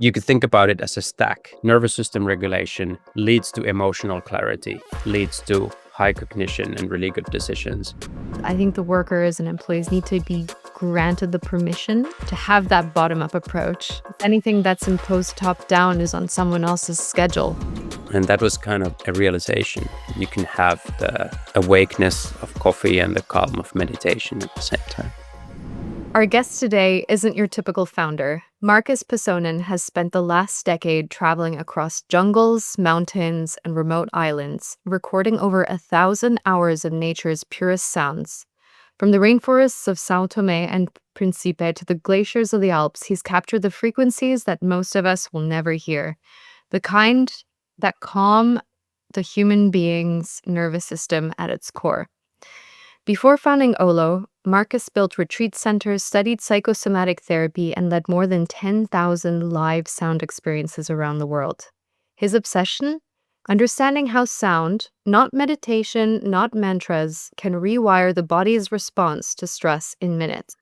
You could think about it as a stack. Nervous system regulation leads to emotional clarity, leads to high cognition and really good decisions. I think the workers and employees need to be granted the permission to have that bottom-up approach. Anything that's imposed top-down is on someone else's schedule. And that was kind of a realization. You can have the awakeness of coffee and the calm of meditation at the same time. Our guest today isn't your typical founder. Markus Pesonen has spent the last decade traveling across jungles, mountains, and remote islands, recording over 1,000 hours of nature's purest sounds. From the rainforests of São Tomé and Príncipe to the glaciers of the Alps, he's captured the frequencies that most of us will never hear, the kind that calm the human being's nervous system at its core. Before founding Olo, Markus built retreat centers, studied psychosomatic therapy, and led more than 10,000 live sound experiences around the world. His obsession? Understanding how sound, not meditation, not mantras, can rewire the body's response to stress in minutes.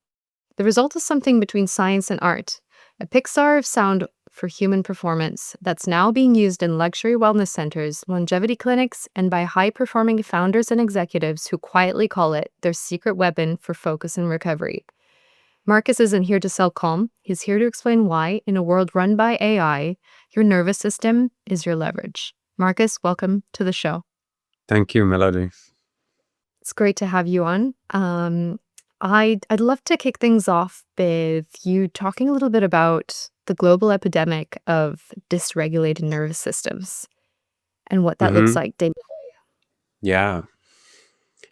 The result is something between science and art, a Pixar of sound for human performance that's now being used in luxury wellness centers, longevity clinics, and by high-performing founders and executives who quietly call it their secret weapon for focus and recovery. Markus isn't here to sell calm. He's here to explain why, in a world run by AI, your nervous system is your leverage. Markus, welcome to the show. Thank you, Melody. It's great to have you on. I'd love to kick things off with you talking a little bit about the global epidemic of dysregulated nervous systems and what that looks like day by day. Yeah.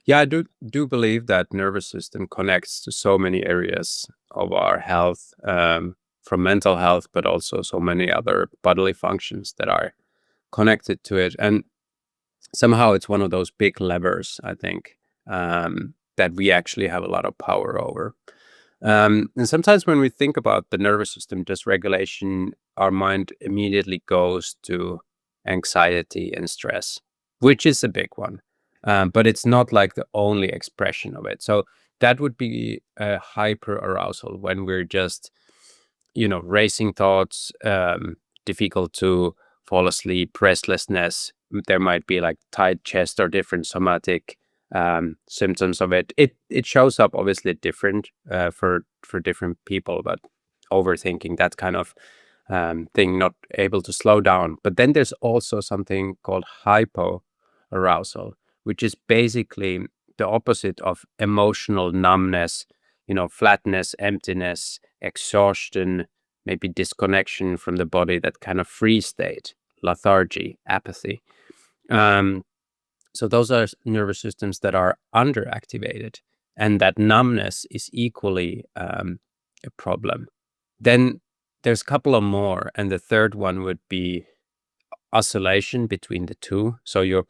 Yeah, I do believe that nervous system connects to so many areas of our health, from mental health, but also so many other bodily functions that are connected to it. And somehow it's one of those big levers, I think, that we actually have a lot of power over. And sometimes when we think about the nervous system dysregulation, our mind immediately goes to anxiety and stress, which is a big one. But it's not like the only expression of it. So that would be a hyper arousal when we're just, racing thoughts, difficult to fall asleep, restlessness. There might be like tight chest or different somatic symptoms of it. It shows up obviously different for different people, but overthinking, that kind of thing, not able to slow down. But then there's also something called hypoarousal, which is basically the opposite of emotional numbness, flatness, emptiness, exhaustion, maybe disconnection from the body, that kind of free state, lethargy, apathy. So those are nervous systems that are underactivated, and that numbness is equally a problem. Then there's a couple of more, and the third one would be oscillation between the two. So you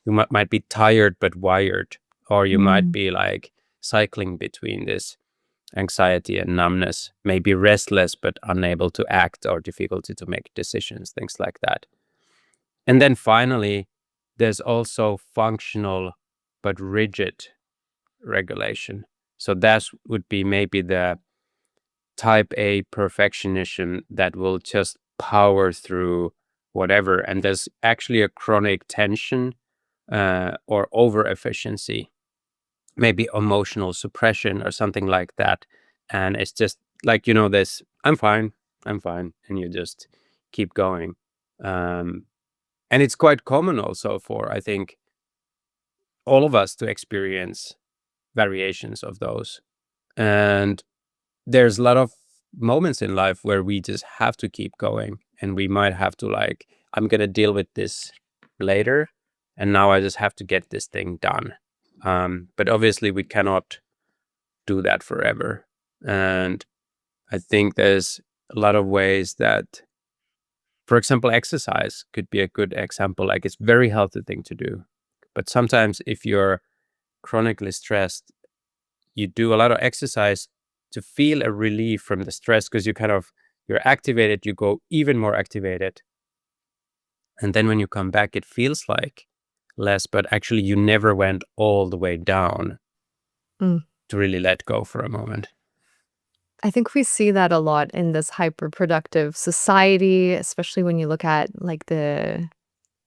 might be tired but wired, or you might be like cycling between this anxiety and numbness, maybe restless but unable to act or difficulty to make decisions, things like that. And then finally, there's also functional but rigid regulation. So that would be maybe the type A perfectionism that will just power through whatever. And there's actually a chronic tension or over efficiency, maybe emotional suppression or something like that. And it's just like, this, I'm fine. And you just keep going. And it's quite common also for, I think, all of us to experience variations of those. And there's a lot of moments in life where we just have to keep going, and we might have to I'm going to deal with this later, and now I just have to get this thing done. But obviously we cannot do that forever. And I think there's a lot of ways that, for example, exercise could be a good example. Like, it's a very healthy thing to do. But sometimes if you're chronically stressed, you do a lot of exercise to feel a relief from the stress, because you're activated, you go even more activated. And then when you come back, it feels like less, but actually you never went all the way down to really let go for a moment. I think we see that a lot in this hyper-productive society, especially when you look at, like, the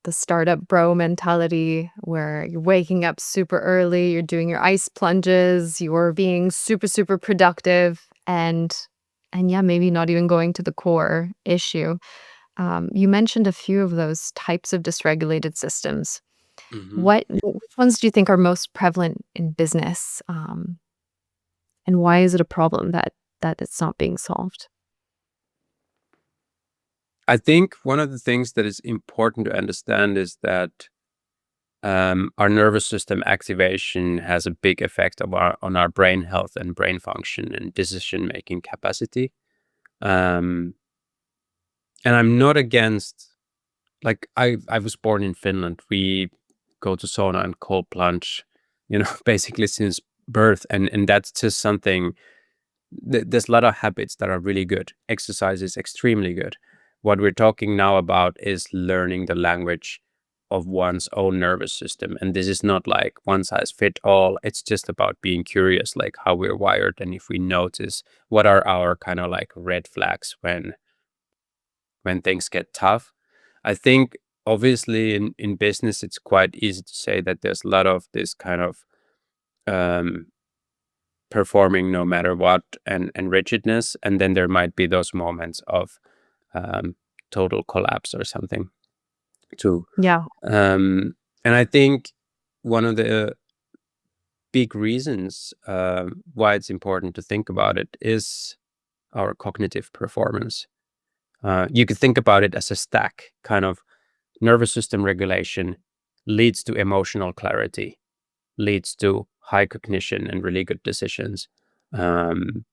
startup bro mentality where you're waking up super early, you're doing your ice plunges, you're being super, super productive, and yeah, maybe not even going to the core issue. You mentioned a few of those types of dysregulated systems. Hmm. Which ones do you think are most prevalent in business? And why is it a problem that it's not being solved? I think one of the things that is important to understand is that our nervous system activation has a big effect on our brain health and brain function and decision making capacity. Um, and I'm not against, like, I was born in Finland. We go to sauna and cold plunge, basically since birth, and that's just something. There's a lot of habits that are really good. Exercise is extremely good. What we're talking now about is learning the language of one's own nervous system. And this is not like one size fit all. It's just about being curious, like how we're wired. And if we notice what are our kind of like red flags when things get tough. I think obviously in business, it's quite easy to say that there's a lot of this kind of um, performing no matter what and rigidness, and then there might be those moments of um, total collapse or something too. Yeah, And I think one of the big reasons why it's important to think about it is our cognitive performance. You could think about it as a stack, kind of nervous system regulation leads to emotional clarity, leads to high cognition and really good decisions. Um,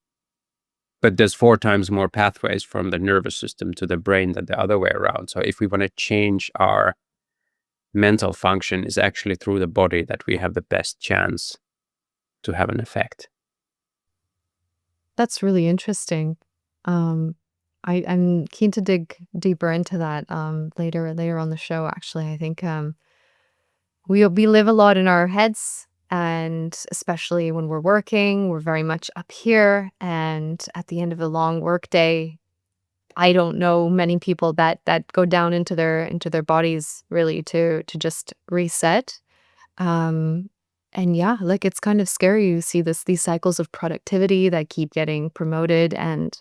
but there's 4 times more pathways from the nervous system to the brain than the other way around. So if we want to change our mental function, is actually through the body that we have the best chance to have an effect. that's really interesting. Um, I'm keen to dig deeper into that later on the show. Actually, I think we live a lot in our heads, and especially when we're working, we're very much up here. And at the end of a long work day, I don't know many people that go down into their bodies really to just reset. Um, and yeah, like it's kind of scary. You see these cycles of productivity that keep getting promoted, and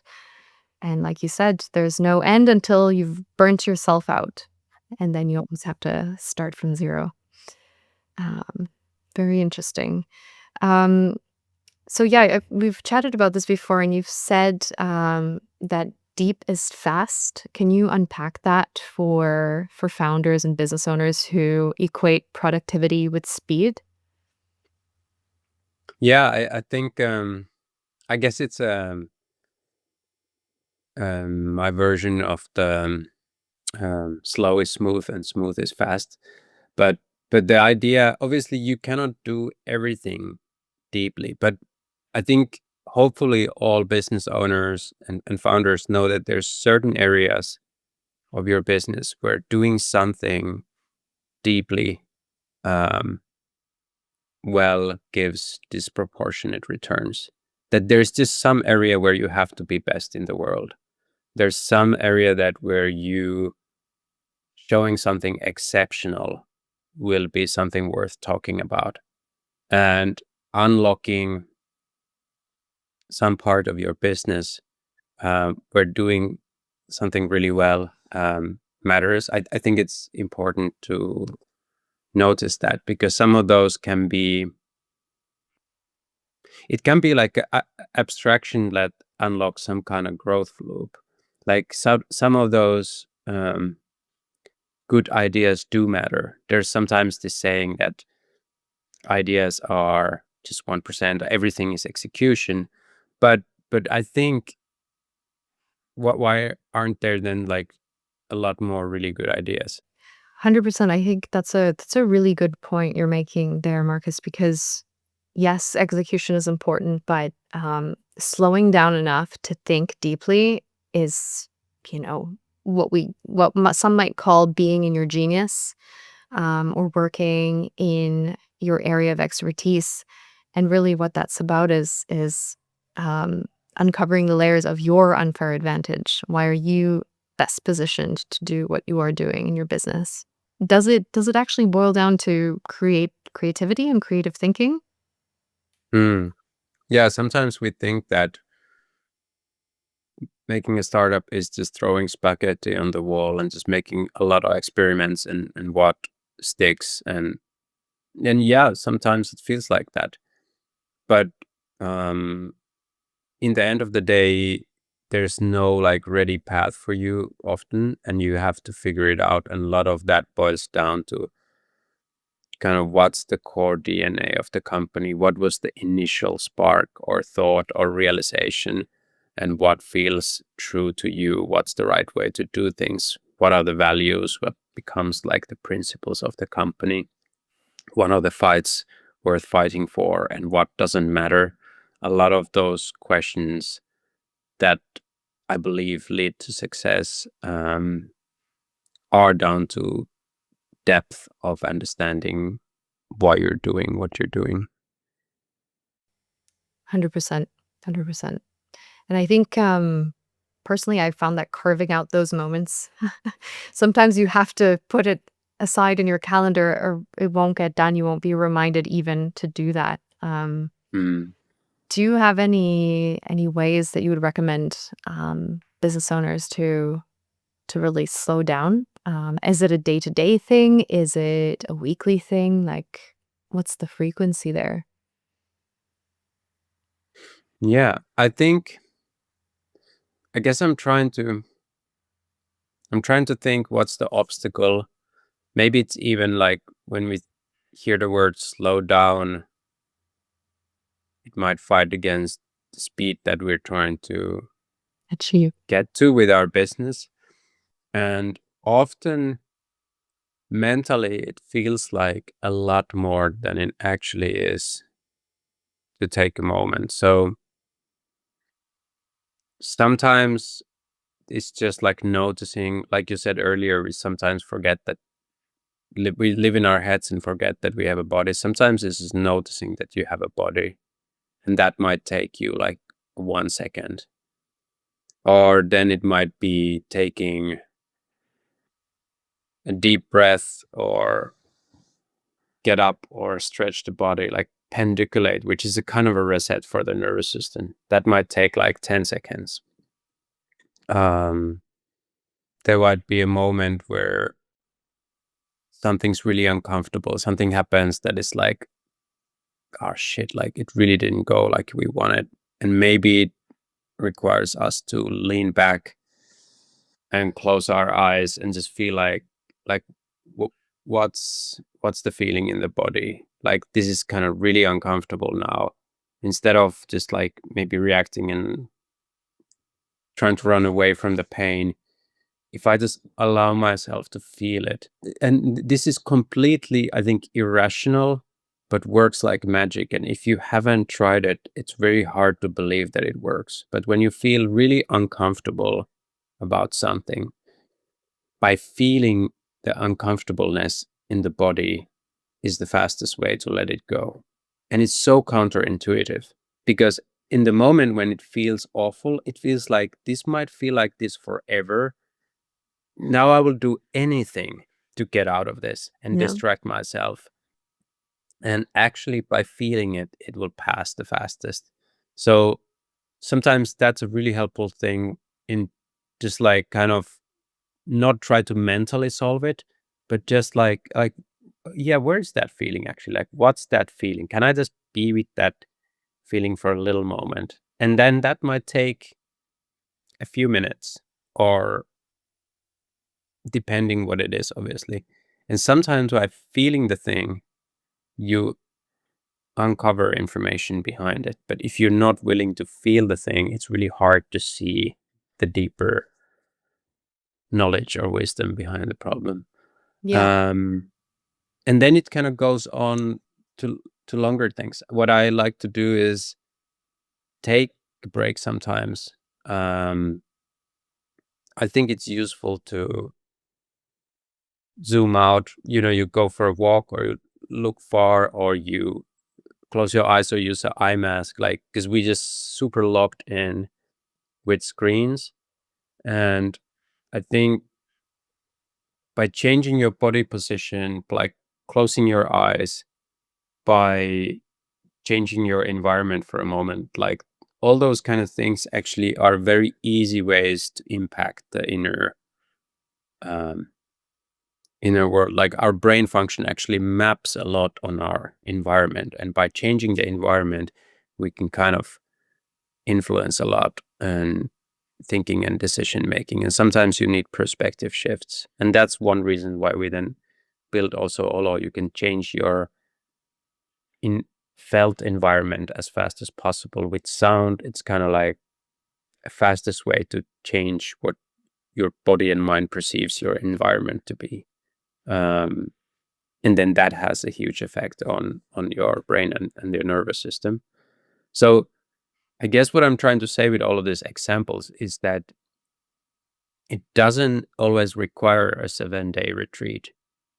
like you said, there's no end until you've burnt yourself out, and then you always have to start from zero. Um, Very interesting. Um, so yeah, we've chatted about this before, and you've said that deep is fast. Can you unpack that for founders and business owners who equate productivity with speed? Yeah, I think I guess it's my version of the slow is smooth and smooth is fast. But the idea, obviously, you cannot do everything deeply. But I think hopefully all business owners and founders know that there's certain areas of your business where doing something deeply um, well gives disproportionate returns. That there's just some area where you have to be best in the world. There's some area that where you showing something exceptional will be something worth talking about. And unlocking some part of your business where doing something really well matters. I think it's important to notice that because some of those can be, it can be like a abstraction that unlocks some kind of growth loop. Like some of those good ideas do matter. There's sometimes this saying that ideas are just 1%, everything is execution. But I think why aren't there then like a lot more really good ideas? 100%. I think that's a really good point you're making there, Marcus, because yes, execution is important, but slowing down enough to think deeply is, you know, some might call being in your genius, or working in your area of expertise. And really, what that's about is um, uncovering the layers of your unfair advantage. Why are you best positioned to do what you are doing in your business? Does it actually boil down to creativity and creative thinking? Hmm. Yeah, sometimes we think that making a startup is just throwing spaghetti on the wall and just making a lot of experiments and what sticks. And yeah, sometimes it feels like that. But um, in the end of the day, there's no like ready path for you often, and you have to figure it out. And a lot of that boils down to kind of what's the core DNA of the company, what was the initial spark or thought or realization, and what feels true to you, what's the right way to do things, what are the values, what becomes like the principles of the company, one of the fights worth fighting for, and what doesn't matter. A lot of those questions that I believe lead to success are down to depth of understanding why you're doing what you're doing. 100%. 100%. And I think, personally, I found that carving out those moments, sometimes you have to put it aside in your calendar or it won't get done. You won't be reminded even to do that. Mm. Do you have any ways that you would recommend business owners to really slow down? Is it a day-to-day thing? Is it a weekly thing? Like, what's the frequency there? Yeah, I guess I'm trying to think what's the obstacle. Maybe it's even like when we hear the word slow down, it might fight against the speed that we're trying to Achieve. get to with our business. And often mentally, it feels like a lot more than it actually is to take a moment. So sometimes it's just like noticing, like you said earlier, we sometimes forget that we live in our heads and forget that we have a body. Sometimes it's just noticing that you have a body, and that might take you like 1 second. Or then it might be taking a deep breath or get up or stretch the body, like pendiculate, which is a kind of a reset for the nervous system. That might take like 10 seconds. Um, there might be a moment where something's really uncomfortable. Something happens that is like, oh shit, like it really didn't go like we wanted. And maybe it requires us to lean back and close our eyes and just feel like wh- what's the feeling in the body? Like this is kind of really uncomfortable now. Instead of just like maybe reacting and trying to run away from the pain, if I just allow myself to feel it. And this is completely, I think, irrational, but works like magic. And if you haven't tried it, it's very hard to believe that it works. But when you feel really uncomfortable about something, by feeling the uncomfortableness in the body is the fastest way to let it go. And it's so counterintuitive because in the moment when it feels awful, it feels like this might feel like this forever. Now I will do anything to get out of this and Yeah. distract myself. And actually, by feeling it, it will pass the fastest. So sometimes that's a really helpful thing in just like kind of not try to mentally solve it, but just like yeah, where's that feeling actually? Like what's that feeling? Can I just be with that feeling for a little moment? And then that might take a few minutes or depending what it is, obviously. And sometimes by feeling the thing, you uncover information behind it. But if you're not willing to feel the thing, it's really hard to see the deeper knowledge or wisdom behind the problem. Yeah. Um, and then it kind of goes on to longer things. What I like to do is take a break sometimes. Um, I think it's useful to zoom out. You know, you go for a walk or you look far or you close your eyes or use an eye mask, like, because we just super locked in with screens. And I think by changing your body position, like closing your eyes, by changing your environment for a moment, like all those kind of things actually are very easy ways to impact the um, inner world. Like our brain function actually maps a lot on our environment, and by changing the environment, we can kind of influence a lot and thinking and decision making. And sometimes you need perspective shifts, and that's one reason why we then build also Olo. You can change your felt environment as fast as possible. With sound, it's kind of like a fastest way to change what your body and mind perceives your environment to be. Um, and then that has a huge effect on your brain and your nervous system. So I guess what I'm trying to say with all of these examples is that it doesn't always require a 7-day retreat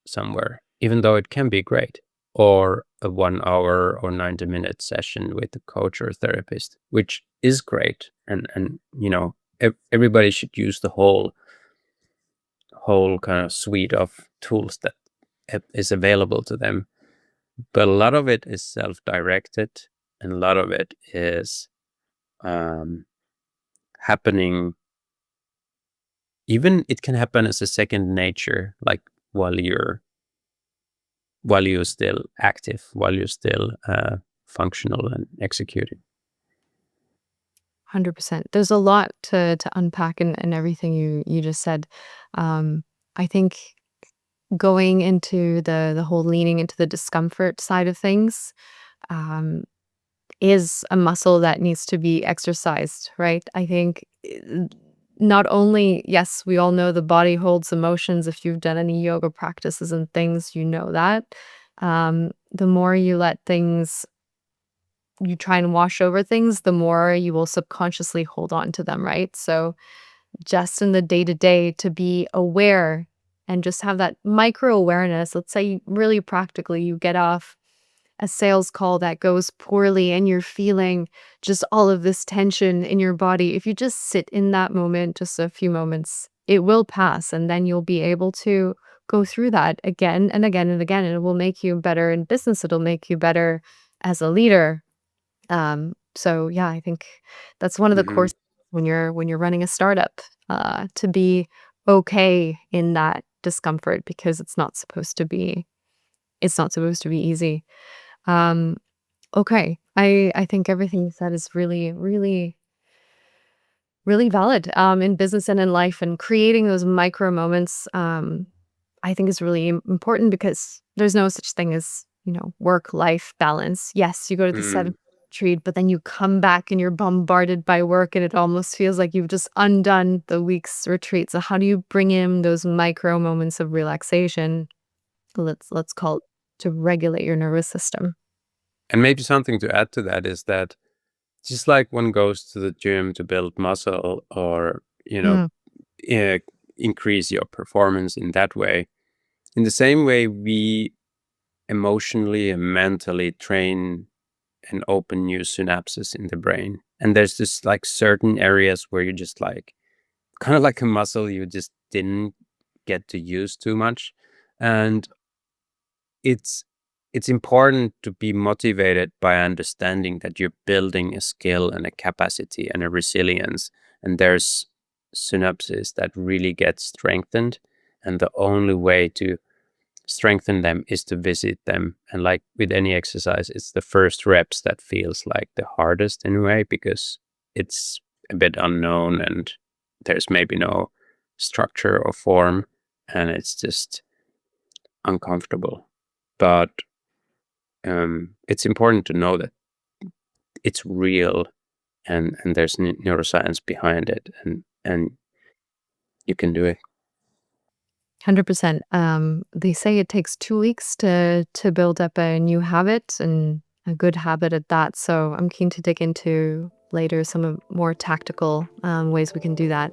somewhere, even though it can be great, or a 1 hour or 90-minute session with a coach or therapist, which is great. And everybody should use the whole kind of suite of tools that is available to them. But a lot of it is self-directed, and a lot of it is happening. Even it can happen as a second nature, like while you're still active, while you're still functional and executing. 100%. There's a lot to unpack in everything you just said. I think going into the whole leaning into the discomfort side of things is a muscle that needs to be exercised, right? I think not only, yes, we all know the body holds emotions. If you've done any yoga practices and things, you know that. The more you let things, you try and wash over things, the more you will subconsciously hold on to them, right? So just in the day to day, to be aware and just have that micro awareness. Let's say really practically, you get off a sales call that goes poorly and you're feeling just all of this tension in your body. If you just sit in that moment, just a few moments, it will pass. And then you'll be able to go through that again and again and again. And it will make you better in business. It'll make you better as a leader. So yeah, I think that's one of the core Mm-hmm. skills when you're running a startup, to be okay in that discomfort, because it's not supposed to be easy. Um, okay. I think everything you said is really, really, really valid, in business and in life, and creating those micro moments, I think is really important, because there's no such thing as, work-life balance. Yes, you go to the Mm-hmm. 7 retreat, but then you come back and you're bombarded by work and it almost feels like you've just undone the week's retreat. So how do you bring in those micro moments of relaxation? Let's call it, to regulate your nervous system. And maybe something to add to that is that just like one goes to the gym to build muscle, or Mm, uh, increase your performance in that way, in the same way we emotionally and mentally train and open new synapses in the brain. And there's just like certain areas where you just like kind of like a muscle you just didn't get to use too much. And it's important to be motivated by understanding that you're building a skill and a capacity and a resilience, and there's synapses that really get strengthened, and the only way to strengthen them is to visit them. And like with any exercise, it's the first reps that feels like the hardest in a way, because it's a bit unknown and there's maybe no structure or form, and it's just uncomfortable. But it's important to know that it's real, and there's neuroscience behind it, and you can do it. 100%. They say it takes 2 weeks to build up a new habit, and a good habit at that. So I'm keen to dig into later some of more tactical ways we can do that.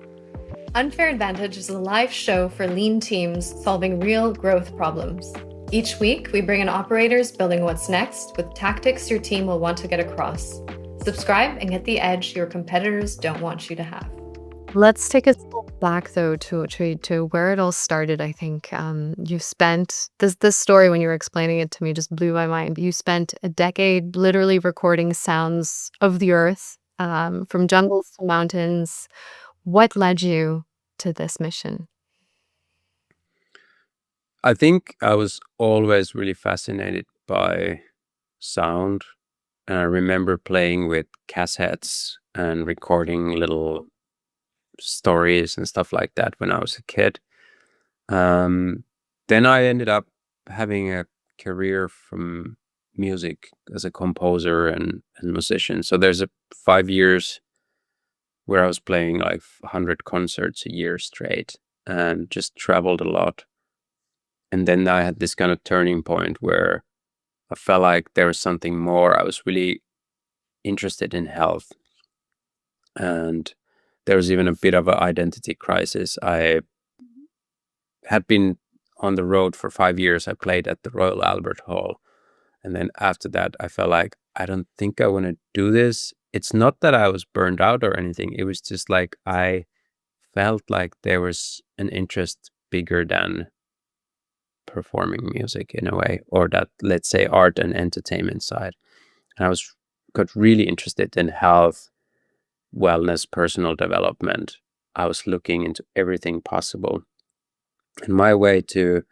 Unfair Advantage is a live show for lean teams solving real growth problems. Each week, we bring in operators building what's next with tactics your team will want to get across. Subscribe and get the edge your competitors don't want you to have. Let's take a step back, though, to where it all started. I think you spent this story when you were explaining it to me just blew my mind. You spent a decade literally recording sounds of the earth, from jungles to mountains. What led you to this mission? I think I was always really fascinated by sound. And I remember playing with cassettes and recording little stories and stuff like that when I was a kid. Then I ended up having a career from music as a composer and musician. So there's 5 years where I was playing like 100 concerts a year straight and just traveled a lot. And then I had this kind of turning point where I felt like there was something more. I was really interested in health. And there was even a bit of an identity crisis. I had been on the road for 5 years. I played at the Royal Albert Hall. And then after that, I felt like, I don't think I want to do this. It's not that I was burned out or anything. It was just like I felt like there was an interest bigger than performing music in a way, or that, let's say, art and entertainment side. And I got really interested in health, wellness, personal development. I was looking into everything possible. And my way to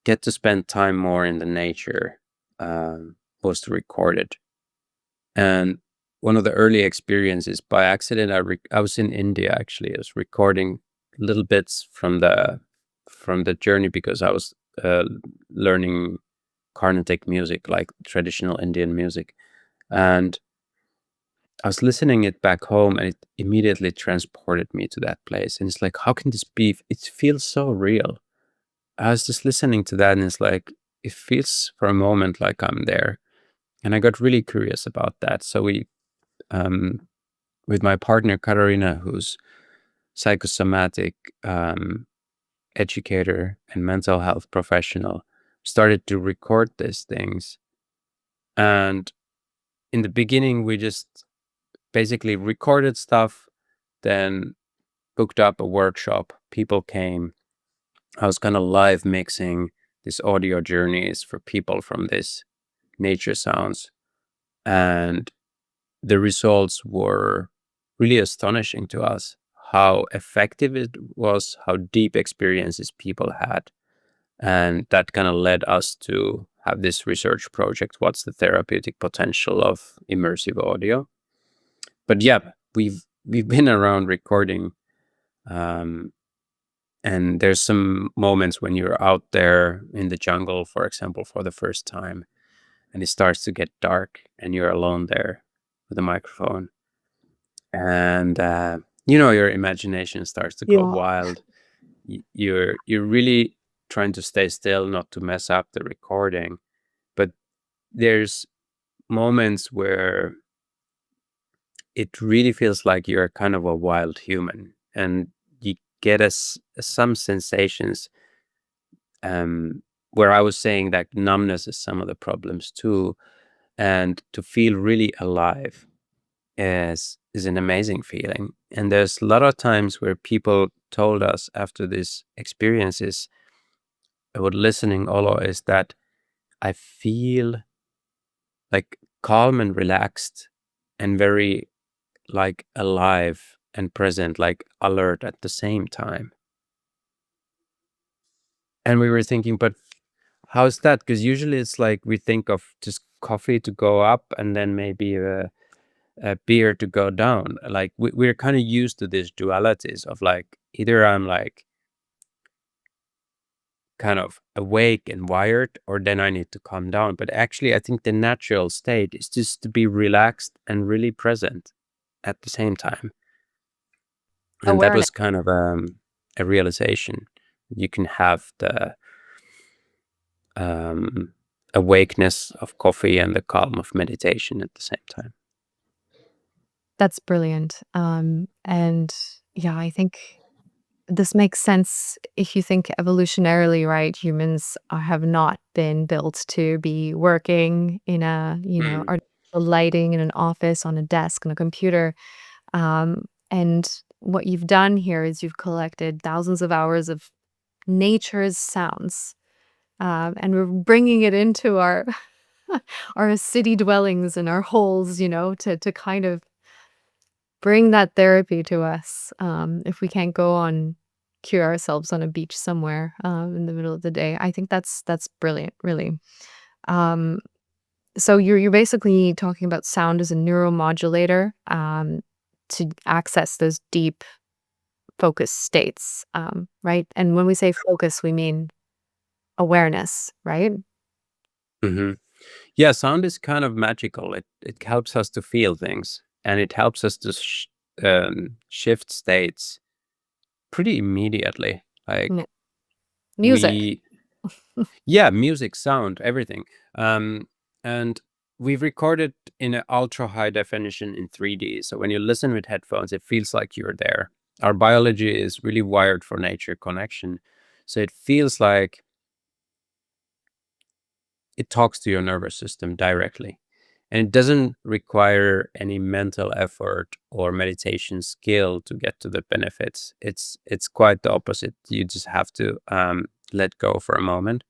get to spend time more in the nature was to record it. And one of the early experiences, by accident, I was in India actually. I was recording little bits from the journey because I was learning Carnatic music, like traditional Indian music, and I was listening it back home, and it immediately transported me to that place. And it's like, how can this be? It feels so real. I was just listening to that, and it's like, it feels for a moment like I'm there. And I got really curious about that. So um, with my partner Katarina, who's psychosomatic educator and mental health professional, started to record these things. And in the beginning, we just basically recorded stuff, then booked up a workshop. People came. I was kind of live mixing these audio journeys for people from this nature sounds. And the results were really astonishing to us, how effective it was, how deep experiences people had. And that kind of led us to have this research project. What's the therapeutic potential of immersive audio? But yeah, we've been around recording, and there's some moments when you're out there in the jungle, for example, for the first time, and it starts to get dark, and you're alone there with a microphone, and your imagination starts to go Yeah. wild. You're really trying to stay still, not to mess up the recording, but there's moments where it really feels like you're kind of a wild human, and you get some sensations, where I was saying that numbness is some of the problems too, and to feel really alive is an amazing feeling. And there's a lot of times where people told us after these experiences about listening Olo is that I feel like calm and relaxed and very like alive and present, like alert at the same time. And we were thinking, but how's that? Because usually it's like we think of just coffee to go up and then maybe a beer to go down. Like we're kind of used to these dualities of like, either I'm like kind of awake and wired, or then I need to calm down. But actually, I think the natural state is just to be relaxed and really present at the same time. And that Awareness. was kind of a realization. You can have the awakeness of coffee and the calm of meditation at the same time. That's brilliant. And yeah, I think this makes sense if you think evolutionarily, right? Humans have not been built to be working in a, Mm. artificial lighting in an office, on a desk, on a computer. And what you've done here is you've collected thousands of hours of nature's sounds, and we're bringing it into our our city dwellings and our holes, to kind of bring that therapy to us. If we can't go on cure ourselves on a beach somewhere in the middle of the day, I think that's brilliant, really. Um, so you're basically talking about sound as a neuromodulator, to access those deep focus states, right? And when we say focus, we mean awareness, right? Hmm. Yeah, sound is kind of magical. It helps us to feel things, and it helps us to shift states pretty immediately. Yeah. Like Music. we, yeah, music, sound, everything. Um, and we've recorded in an ultra high definition in 3D. So when you listen with headphones, it feels like you're there. Our biology is really wired for nature connection. So it feels like it talks to your nervous system directly. And it doesn't require any mental effort or meditation skill to get to the benefits. It's quite the opposite. You just have to let go for a moment.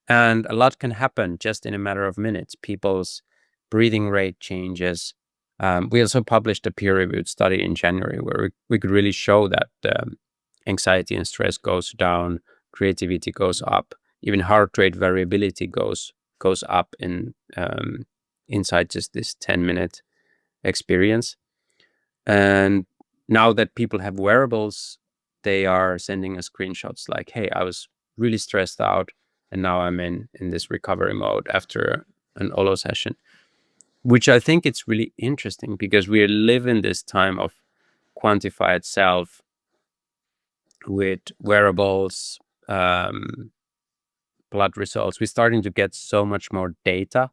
And a lot can happen just in a matter of minutes. People's breathing rate changes. We also published a peer-reviewed study in January where we could really show that anxiety and stress goes down, creativity goes up, even heart rate variability goes up in inside just this 10-minute experience. And now that people have wearables, they are sending us screenshots like, hey, I was really stressed out and now I'm in this recovery mode after an Olo session, which I think it's really interesting because we live in this time of quantified self with wearables, blood results. We're starting to get so much more data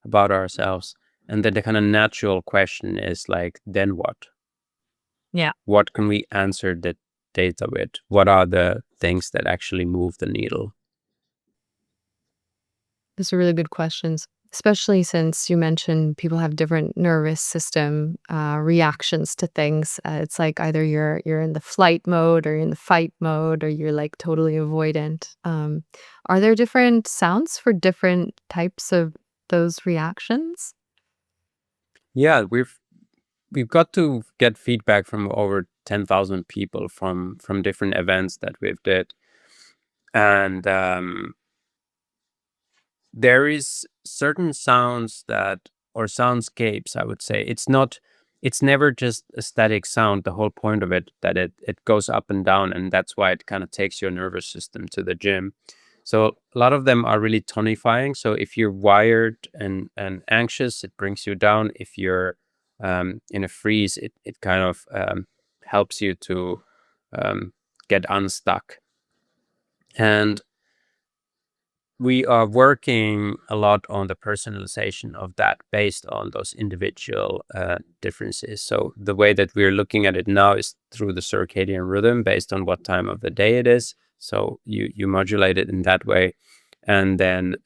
about ourselves. And then the kind of natural question is like, then what? Yeah. What can we answer the data with? What are the things that actually move the needle? Those are really good questions, especially since you mentioned people have different nervous system reactions to things. It's like either you're in the flight mode or you're in the fight mode or you're like totally avoidant. Are there different sounds for different types of those reactions? Yeah, we've got to get feedback from over 10,000 people from different events that we've did. And there is certain sounds that, or soundscapes, I would say. It's never just a static sound. The whole point of it that it goes up and down, and that's why it kind of takes your nervous system to the gym. So a lot of them are really tonifying. So if you're wired and anxious, it brings you down. If you're in a freeze, it kind of helps you to um, get unstuck. And we are working a lot on the personalization of that based on those individual differences. So the way that we're looking at it now is through the circadian rhythm based on what time of the day it is. So you modulate it in that way. And then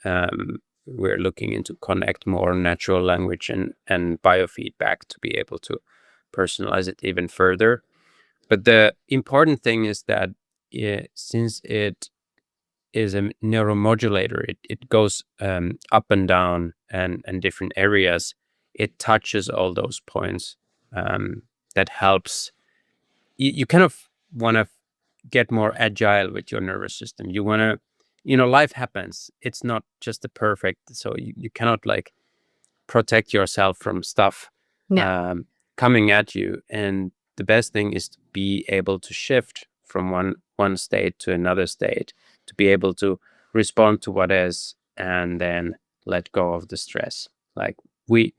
we're looking into connect more natural language and biofeedback to be able to personalize it even further. But the important thing is that since it is a neuromodulator. It goes up and down and different areas. It touches all those points. That helps. You kind of want to get more agile with your nervous system. You want to, life happens. It's not just the perfect. So you cannot like protect yourself from stuff No. um, coming at you. And the best thing is to be able to shift from one state to another state, to be able to respond to what is, and then let go of the stress. Like we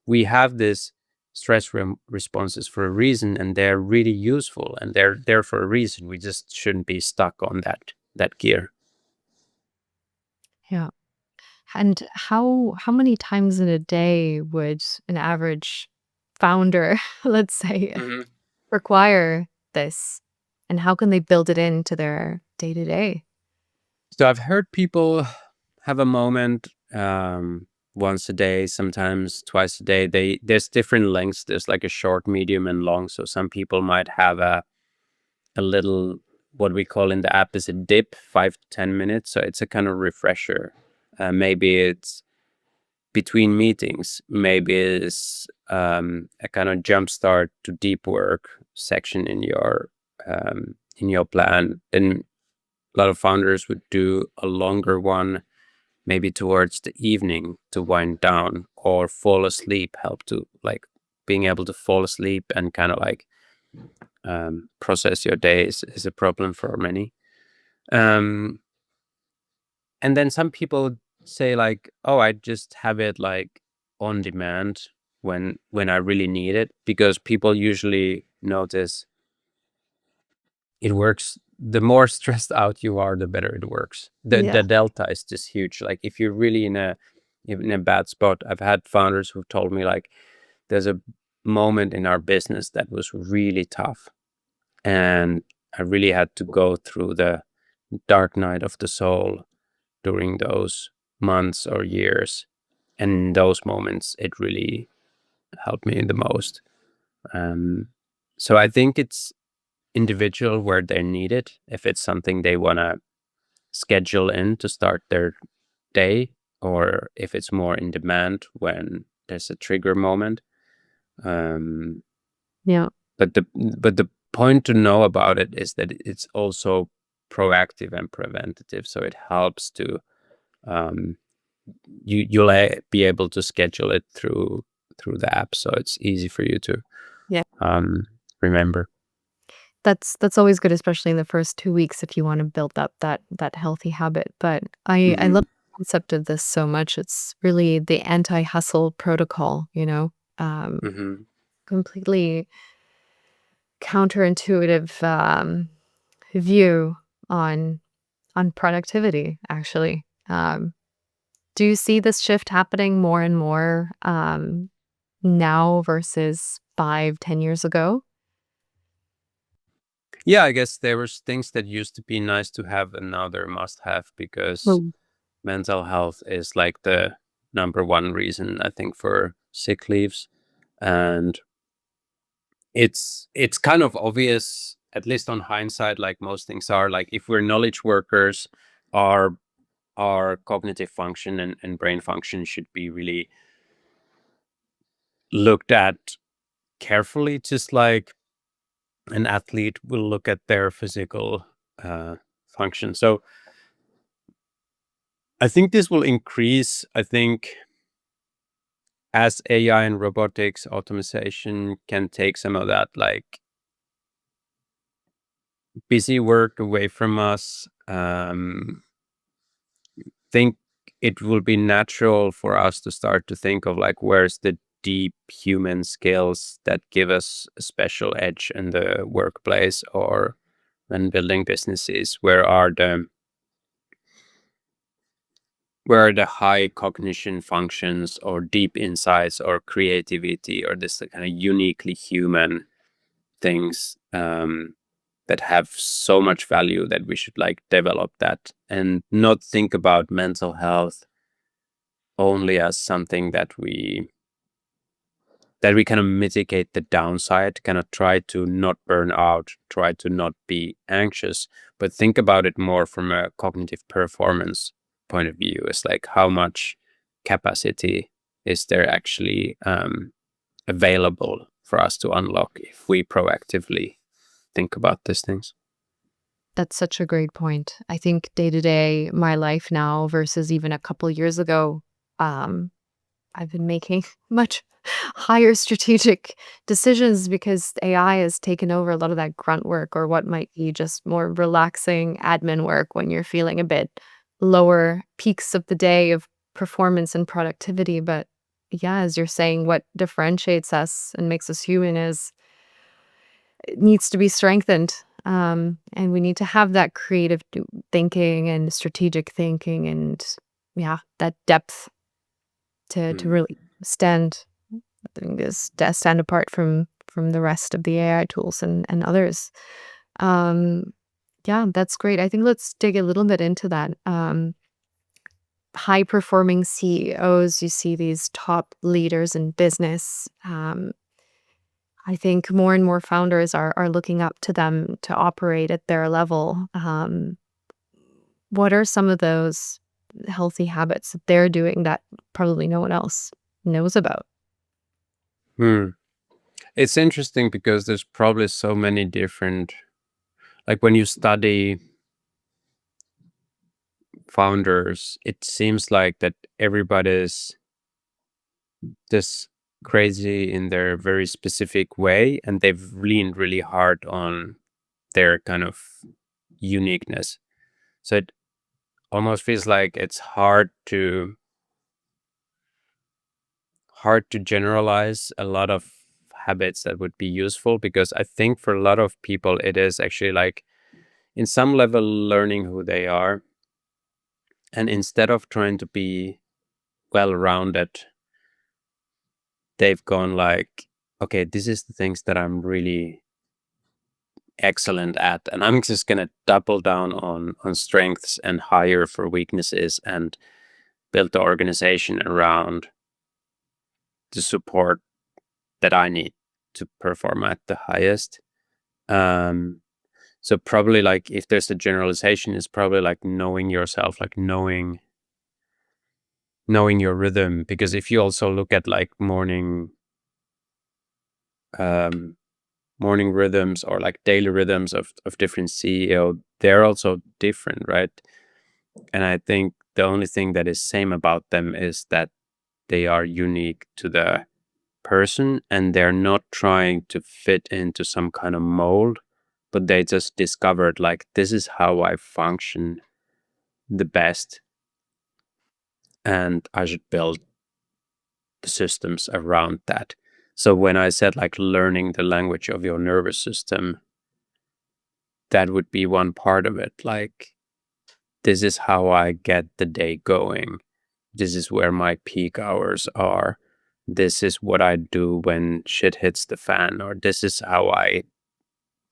we have this responses for a reason, and they're really useful, and they're there for a reason. We just shouldn't be stuck on that gear. Yeah. And how many times in a day would an average founder, let's say, Mhm. require this? and how can they build it into their day-to-day? So I've heard people have a moment once a day, sometimes twice a day. There's different lengths. There's like a short, medium, and long. So some people might have a little, what we call in the app is a dip, 5 to 10 minutes. So it's a kind of refresher. Maybe it's between meetings. Maybe it's a kind of jump start to deep work section in your plan. Then a lot of founders would do a longer one, maybe towards the evening to wind down or fall asleep. Help to like being able to fall asleep and kind of like process your day is a problem for many. Um, and then some people say like, oh, I just have it like on demand when I really need it, because people usually notice it works. The more stressed out you are, the better it works. The Yeah. delta is just huge. Like if you're really in a bad spot, I've had founders who've told me like there's a moment in our business that was really tough, and I really had to go through the dark night of the soul during those months or years. And in those moments, it really helped me the most. Um, so I think it's individual where they need it. If it's something they want to schedule in to start their day, or if it's more in demand when there's a trigger moment. Um, Yeah. but the point to know about it is that it's also proactive and preventative. So it helps to um, you'll be able to schedule it through the app, so it's easy for you to Yeah. um, remember. That's always good, especially in the first 2 weeks if you wanna build up that healthy habit, but I love Hmm. the concept of this so much. It's really the anti-hustle protocol, you know? Um, Hmm. Completely counterintuitive, view on productivity, actually. Do you see this shift happening more and more, now versus 5, 10 years ago? Yeah, I guess there was things that used to be nice to have and now they're must have, because Well, mental health is like the number one reason I think for sick leaves. And it's kind of obvious, at least on hindsight, like most things are. Like if we're knowledge workers, our our cognitive function and brain function should be really looked at carefully, just like an athlete will look at their physical uh, function. So I think this will increase. I think as AI and robotics automation can take some of that like busy work away from us, think it will be natural for us to start to think of like where's the deep human skills that give us a special edge in the workplace or when building businesses. Where are the high cognition functions or deep insights or creativity or this kind of uniquely human things that have so much value that we should like develop that and not think about mental health only as something that we kind of mitigate the downside, kind of try to not burn out, try to not be anxious, but think about it more from a cognitive performance point of view. It's like how much capacity is there actually available for us to unlock if we proactively think about these things. that's such a great point. I think day to day, my life now versus even a couple years ago, um, I've been making much higher strategic decisions because AI has taken over a lot of that grunt work or what might be just more relaxing admin work when you're feeling a bit lower peaks of the day of performance and productivity. But yeah, as you're saying, what differentiates us and makes us human is it needs to be strengthened. And we need to have that creative thinking and strategic thinking and yeah, that depth to Mm. really stand I think stand apart from the rest of the AI tools and others. Um, yeah, that's great. I think let's dig a little bit into that. High performing CEOs, you see these top leaders in business. I think more and more founders are looking up to them to operate at their level. What are some of those healthy habits that they're doing that probably no one else knows about? Hmm. It's interesting because there's probably so many different, like when you study founders, it seems like that everybody's just crazy in their very specific way, and they've leaned really hard on their kind of uniqueness. So it almost feels like it's hard to generalize a lot of habits that would be useful, because I think for a lot of people it is actually like in some level learning who they are, and instead of trying to be well rounded, they've gone like, okay, this is the things that I'm really excellent at, and I'm just gonna double down on strengths and hire for weaknesses and build the organization around the support that I need to perform at the highest. Um, so probably like if there's a generalization, it's probably like knowing yourself, like knowing your rhythm. Because if you also look at like um, morning rhythms or like daily rhythms of different CEO, they're also different, right? And I think the only thing that is same about them is that they are unique to the person, and they're not trying to fit into some kind of mold, but they just discovered like this is how I function the best, and I should build the systems around that. So when I said like learning the language of your nervous system, that would be one part of it. Like, this is how I get the day going. This is where my peak hours are. This is what I do when shit hits the fan, or this is how I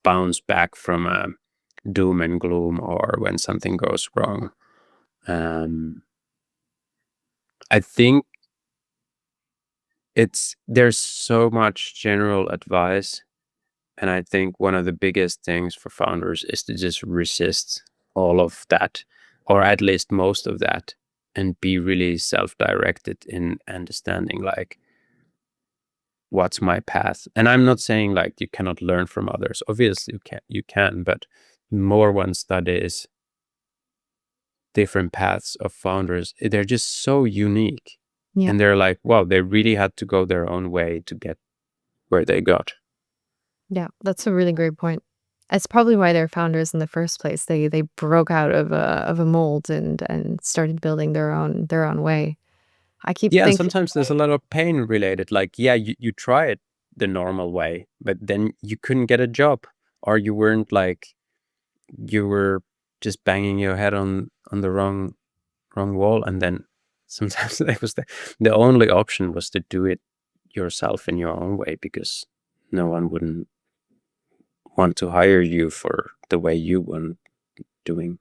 bounce back from a doom and gloom or when something goes wrong. Um, I think there's so much general advice, and I think one of the biggest things for founders is to just resist all of that, or at least most of that, and be really self-directed in understanding like what's my path. And I'm not saying like you cannot learn from others. Obviously you can, but more one studies different paths of founders, they're just so unique. Yeah. And they're like, wow, they really had to go their own way to get where they got. Yeah, that's a really great point. It's probably why they're founders in the first place. They broke out of a mold and started building their own way. I keep Yeah, and thinking, sometimes there's a lot of pain related. Like, yeah, you try it the normal way, but then you couldn't get a job, or you weren't like, you were just banging your head on the wrong wall, and then sometimes that was the only option was to do it yourself in your own way, because no one wouldn't want to hire you for the way you want doing.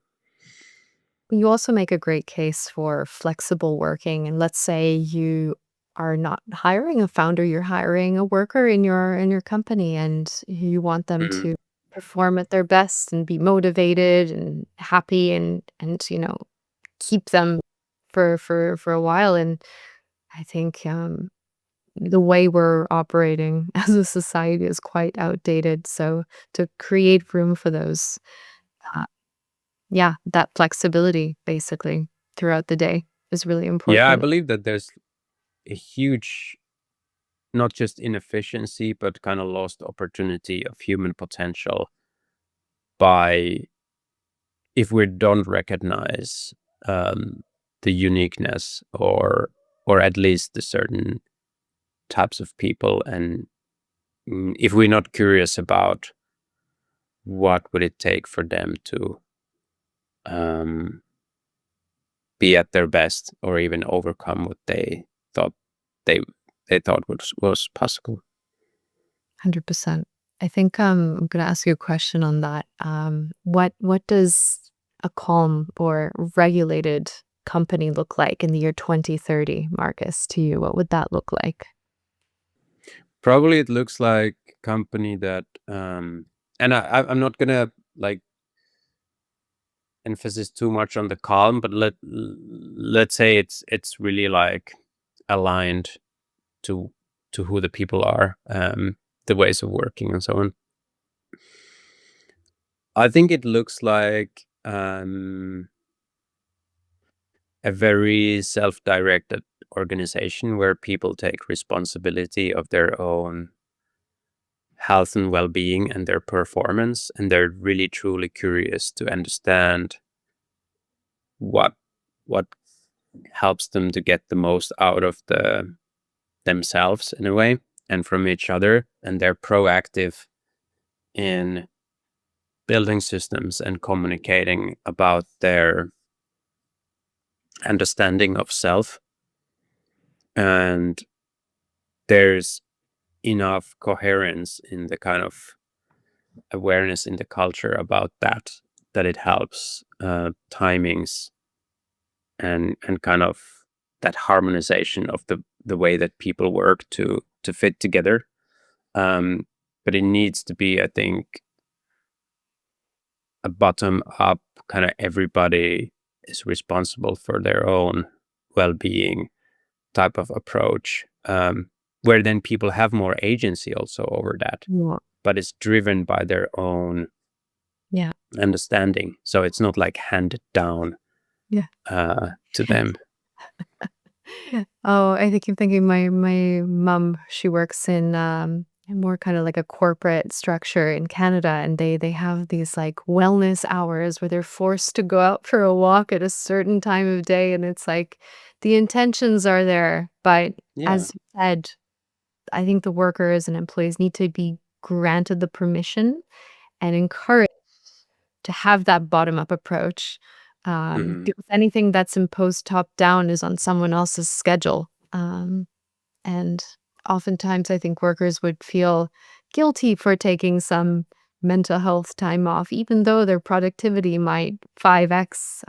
you also make a great case for flexible working. And let's say you are not hiring a founder, you're hiring a worker in your company, and you want them Mm. to perform at their best and be motivated and happy and keep them for a while. And I think the way we're operating as a society is quite outdated. So to create room for those, uh, yeah, that flexibility basically throughout the day is really Yeah, I important. believe that there's a huge, not just inefficiency, but kind of lost opportunity of human potential by, if we don't recognize um, the uniqueness, or at least the certain types of people, and if we're not curious about what would it take for them to um, be at their best, or even overcome what thought they they thought was possible. 100%. I think I'm going to ask you a question on that. What does a calm or regulated company look like in the year 2030, Marcus, to you? What would that look like? Probably it looks like a company that, and I'm not gonna like emphasis too much on the calm, but let's say it's really like aligned to who the people are, the ways of working and so on. I think it looks like a very self-directed organization where people take responsibility of their own health and well-being and their performance, and they're really truly curious to understand what what helps them to get the most out of themselves in a way and from each other, and they're proactive in building systems and communicating about their understanding of self, and there's enough coherence in the kind of awareness in the culture about that it helps timings and kind of that harmonization of the way that people work to fit together. But it needs to be, I think, a bottom up kind of everybody is responsible for their own well-being type of approach, where then people have more agency also over that, Yeah. but it's driven by their own Yeah. understanding. So it's not like handed down Yeah. to them. Oh, I think I'm thinking my mom, she works in more kind of like a corporate structure in Canada, and they have these like wellness hours where they're forced to go out for a walk at a certain time of day, and it's like the intentions are there, but Yeah. as you said, I think the workers and employees need to be granted the permission and encouraged to have that bottom up approach. Hmm. Because anything that's imposed top down is on someone else's schedule. And oftentimes, I think workers would feel guilty for taking some mental health time off, even though their productivity might 5x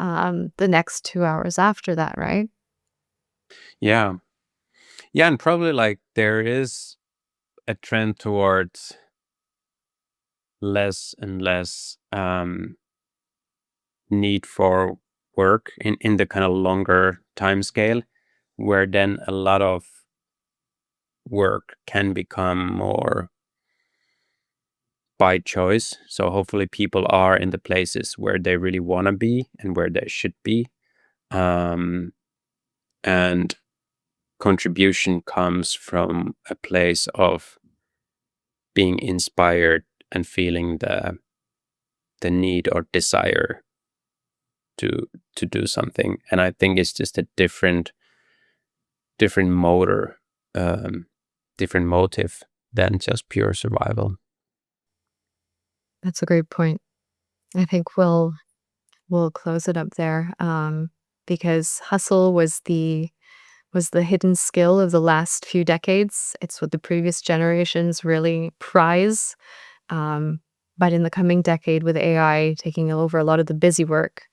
the next 2 hours after that, right? Yeah. Yeah. And probably like there is a trend towards less and less need for work in the kind of longer time scale, where then a lot of work can become more by choice. So hopefully people are in the places where they really want to be and where they should be. Um, and contribution comes from a place of being inspired and feeling the need or desire to do something. And I think it's just a different motor, um, different motive than just pure survival. That's a great point. I think we'll close it up there, because hustle was the hidden skill of the last few decades. It's what the previous generations really prize. Um, but in the coming decade, with AI taking over a lot of the busy work,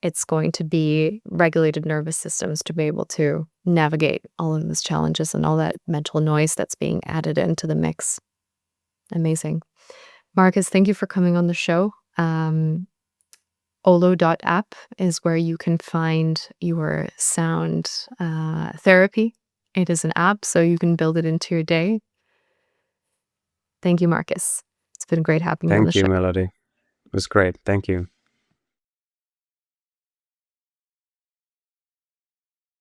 it's going to be regulated nervous systems to be able to navigate all of those challenges and all that mental noise that's being added into the mix. Amazing. Marcus, thank you for coming on the show. Olo.app is where you can find your sound therapy. It is an app, so you can build it into your day. Thank you, Marcus. It's been great having you on the Thank you, show. Melody. It was great. Thank you.